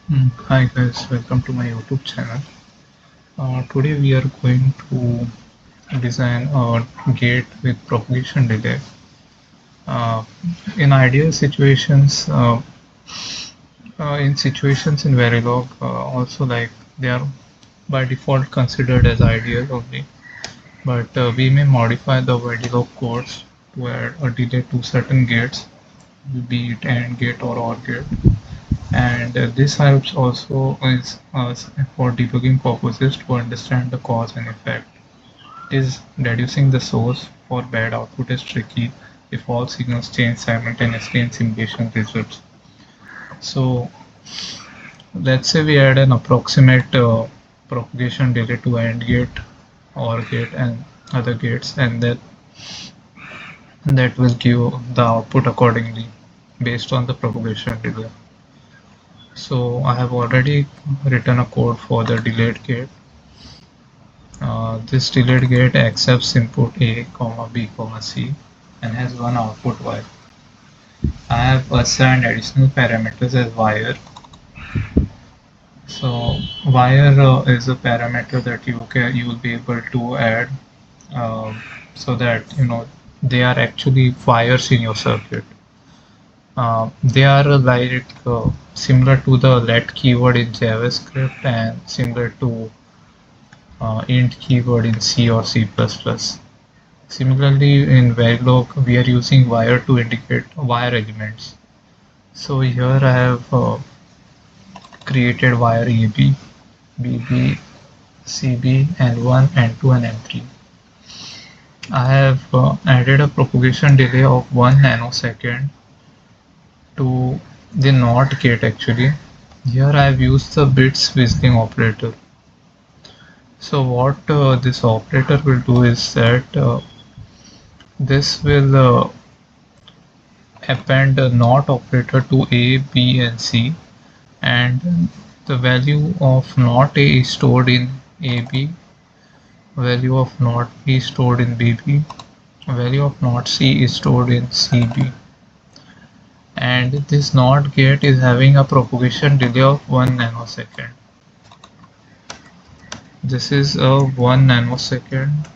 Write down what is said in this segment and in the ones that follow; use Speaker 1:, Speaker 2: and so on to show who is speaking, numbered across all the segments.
Speaker 1: Hi guys, welcome to my YouTube channel. Today we are going to design a gate with propagation delay. Uh, in ideal situations, in situations in Verilog, also like they are by default considered as ideal only, but we may modify the Verilog codes to add a delay to certain gates, be it AND gate or OR gate. And this helps also is for debugging purposes to understand the cause and effect. It is reducing the source for bad output is tricky if all signals change simultaneously in simulation results. So let's say we add an approximate propagation delay to AND gate, OR gate, and other gates, and that will give the output accordingly based on the propagation delay. So I have already written a code for the delayed gate. This delayed gate accepts input A, B, C and has one output Y. I have assigned additional parameters as wire. So wire is a parameter that you will be able to add so that they are actually wires in your circuit. They are like similar to the let keyword in JavaScript and similar to int keyword in C or C++. Similarly, in Verilog, we are using wire to indicate wire elements. So here I have created wire AB, BB, CB, N1, N2, and N3. I have added a propagation delay of 1 nanosecond to the NOT gate actually. Here I have used the bit Swizzling operator. So what this operator will do is that this will append a NOT operator to A, B, and C, and the value of NOT A is stored in AB, value of NOT B is stored in BB, value of NOT C is stored in CB, and this NOT gate is having a propagation delay of 1 nanosecond. This is a 1 nanosecond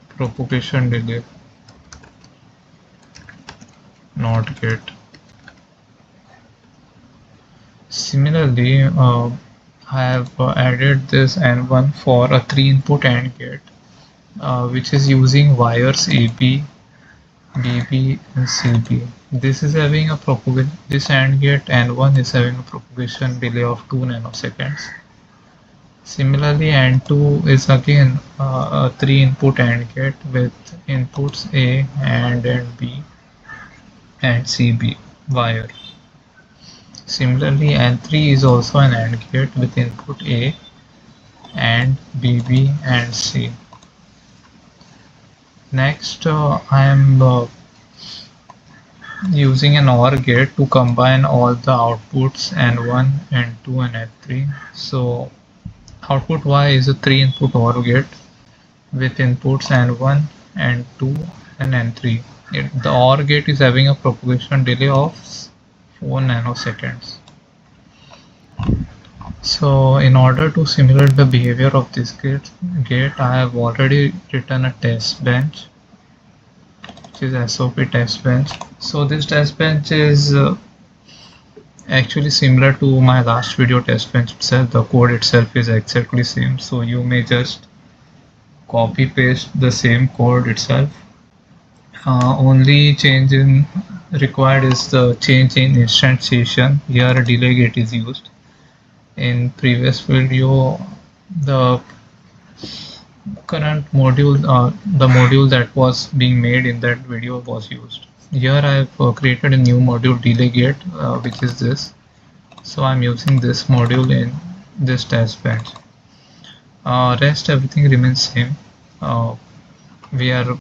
Speaker 1: propagation delay NOT gate. Similarly, I have added this N1 for a 3 input AND gate, which is using wires AB, BB, and CB. This is having a propagation. This AND gate N1 is having a propagation delay of 2 nanoseconds. Similarly, N2 is again a 3 input AND gate with inputs A and B and CB wire. Similarly, N3 is also an AND gate with input A and BB and C. Next, I am using an OR gate to combine all the outputs N1, N2 and N3. So output Y is a 3 input OR gate with inputs N1, N2 and N3. The OR gate is having a propagation delay of 4 nanoseconds. So in order to simulate the behavior of this gate, I have already written a test bench, which is SOP test bench. So this test bench is actually similar to my last video test bench itself. The code itself is exactly same. So you may just copy paste the same code itself. Only change in required is the change in instantiation. Here a delay gate is used. In previous video, the current module, the module that was being made in that video was used. Here I have created a new module delay gate, which is this. So I'm using this module in this test bench. Rest everything remains same. We are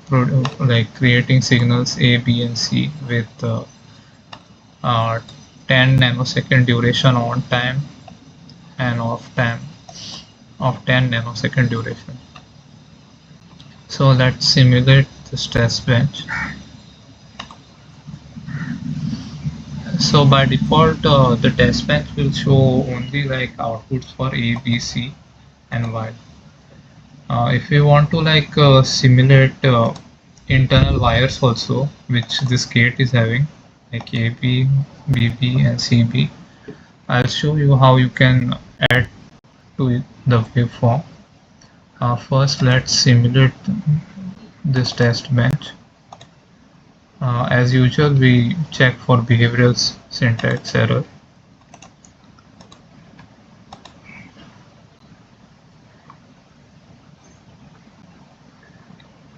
Speaker 1: like creating signals A, B, and C with uh, 10 nanosecond duration on time and off time of 10 nanosecond duration. So let's simulate this test bench. So by default, the test bench will show only like outputs for A, B, C, and Y. If we want to like simulate internal wires also, which this gate is having, like AB, BB, and CB, I'll show you how you can add to it the waveform. First, let's simulate this test bench. As usual, we check for behavioral syntax error.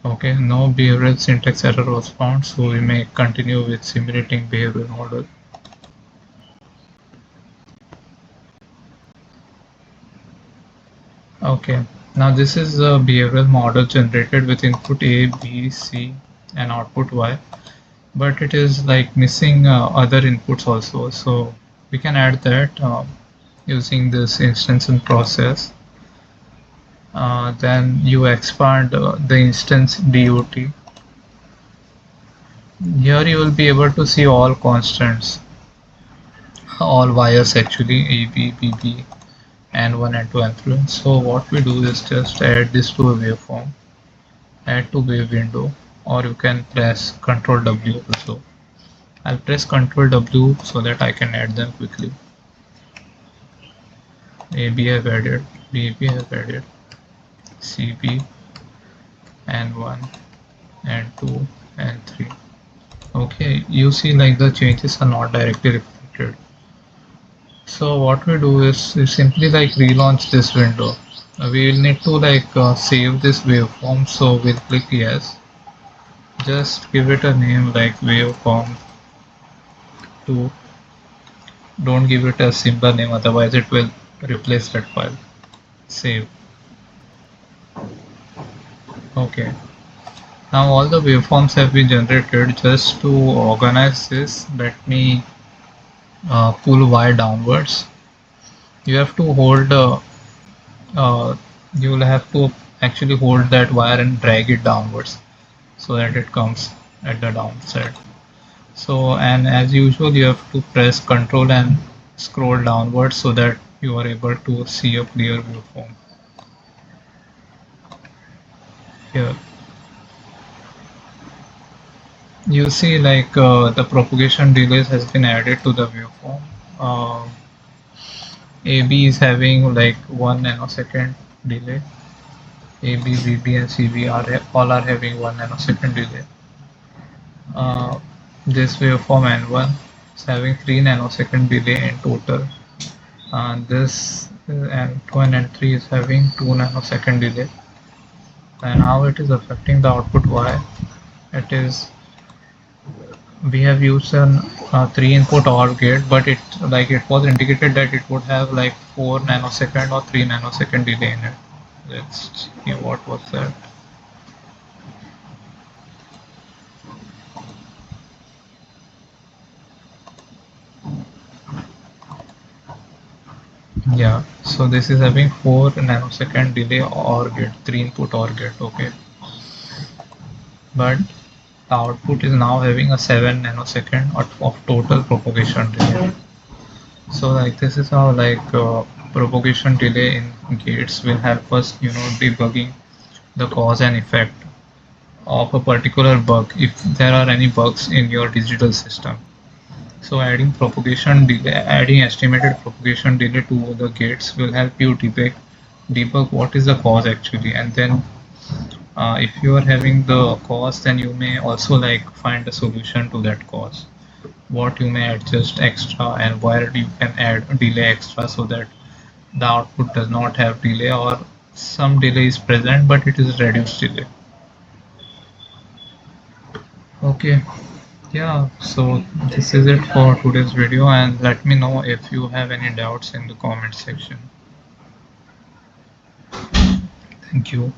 Speaker 1: Okay, no behavioral syntax error was found, so we may continue with simulating behavioral model. Okay, now this is a behavioral model generated with input A, B, C, and output Y, but it is like missing other inputs also. So we can add that using this instance and process. Then you expand the instance DOT. Here you will be able to see all constants, all wires actually, A, B, B, B, and 1 and 2 and 3. So what we do is just add this to a waveform, add to wave window, or you can press Ctrl W also. I'll press Ctrl W so that I can add them quickly. AB have added, BB have added, CB, and 1 and 2 and 3. Okay, you see like the changes are not directly reflected. So what we do is we simply like relaunch this window. We will need to like save this waveform, so we'll click yes. Just give it a name like waveform 2. Don't give it a simple name, otherwise it will replace that file. Save. Okay. Now all the waveforms have been generated. Just to organize this, let me pull Y downwards. You have to hold uh, you will have to actually hold that wire and drag it downwards so that it comes at the downside. So, and as usual you have to press Ctrl and scroll downwards so that you are able to see a clear waveform. Here you see like the propagation delays has been added to the waveform. AB is having like 1 nanosecond delay. AB, BB, and CB are all are having 1 nanosecond delay. This waveform N1 is having 3 nanosecond delay in total, and this N2 and N3 is having 2 nanosecond delay. And how it is affecting the output Y? It is, we have used an 3 input OR gate, but it like it was indicated that it would have like 4 nanosecond or 3 nanosecond delay in it. Let's see what was that. Yeah, so this is having 4 nanosecond delay OR gate, 3 input OR gate. Okay, but the output is now having a 7 nanosecond of total propagation delay. So like this is how like propagation delay in gates will help us, you know, debugging the cause and effect of a particular bug if there are any bugs in your digital system. So adding propagation delay, adding estimated propagation delay to the gates will help you debug what is the cause actually, and then if you are having the cause, then you may also like find a solution to that cause. What you may adjust extra and where you can add delay extra so that the output does not have delay, or some delay is present but it is reduced delay. Okay, yeah, so this is it for today's video, and let me know if you have any doubts in the comment section. Thank you.